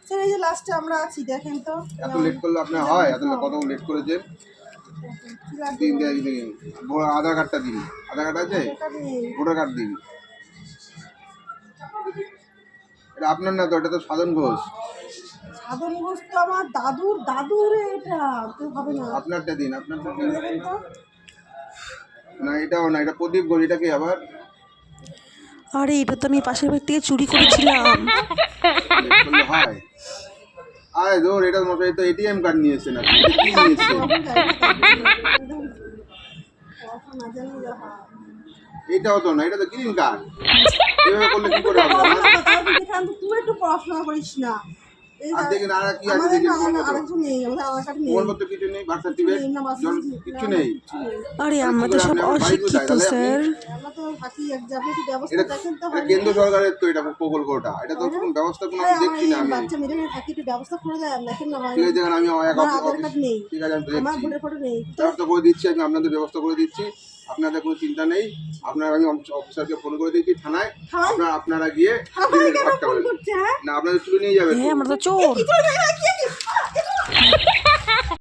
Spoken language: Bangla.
স্যার এই যে লাস্টে আমরা আছি দেখেন তো। এত লেট করলে আপনার হয়? এত কত লেট করেছেন? দিন আধার কার্ডটা দিন। আধার কার্ড আছে? ভোটার কার্ড দিন। এটা আপনার না তো, এটা তো সাধন ঘোষ। সাধন ঘোষ তো আমার দাদুর এটা তো হবে না। আপনারটা দিন, আপনারটা দিন। দেখেন তো। না এটাও না, এটা প্রদীপ ঘোষ। এটা কি আবার? আরে এটা তো আমি পাশের বাড়ি থেকে চুরি করেছিলাম। লেট করলে হয়? আয় ধর, এটা মশাই তো এটিএম কার্ড নিয়েছে না, কি নিয়েছে? এটাও তো না, এটা তো গ্রিন কার্ড। এভাবে করলে কি করে হবে? তুই একটু পড়াশোনা করিস না। আর দেখেন আর কি আছে দেখেন, প্রমাণপত্র কিছু নেই, বার্থ সার্টিফিকেট কিছু নেই। আরে আমরা তো সব অশিক্ষিত স্যার। এটা কেন্দ্র সরকারের তো, এটা প্রকল্পটা, এটা তো কোনো ব্যবস্থা কোনো আমি দেখছি না। আমি বাচ্চা মেয়েদের থাকি একটু ব্যবস্থা করে দেয় দেখেন না। ঠিক আছে, দেখেন আমি এক আধার কার্ড নেই, ঠিক আছে, আমি আমার দেখছি, ভোটার ফটো নেই। ব্যবস্থা করে দিচ্ছি, আমি আপনাদের ব্যবস্থা করে দিচ্ছি। আপনাদের কোনো চিন্তা নেই। আপনার আমি অফিসারকে ফোন করে দিচ্ছি থানায়। আপনারা গিয়ে না আপনাদের তুলে নিয়ে যাবেন। হ্যাঁ আমরা তো চোর।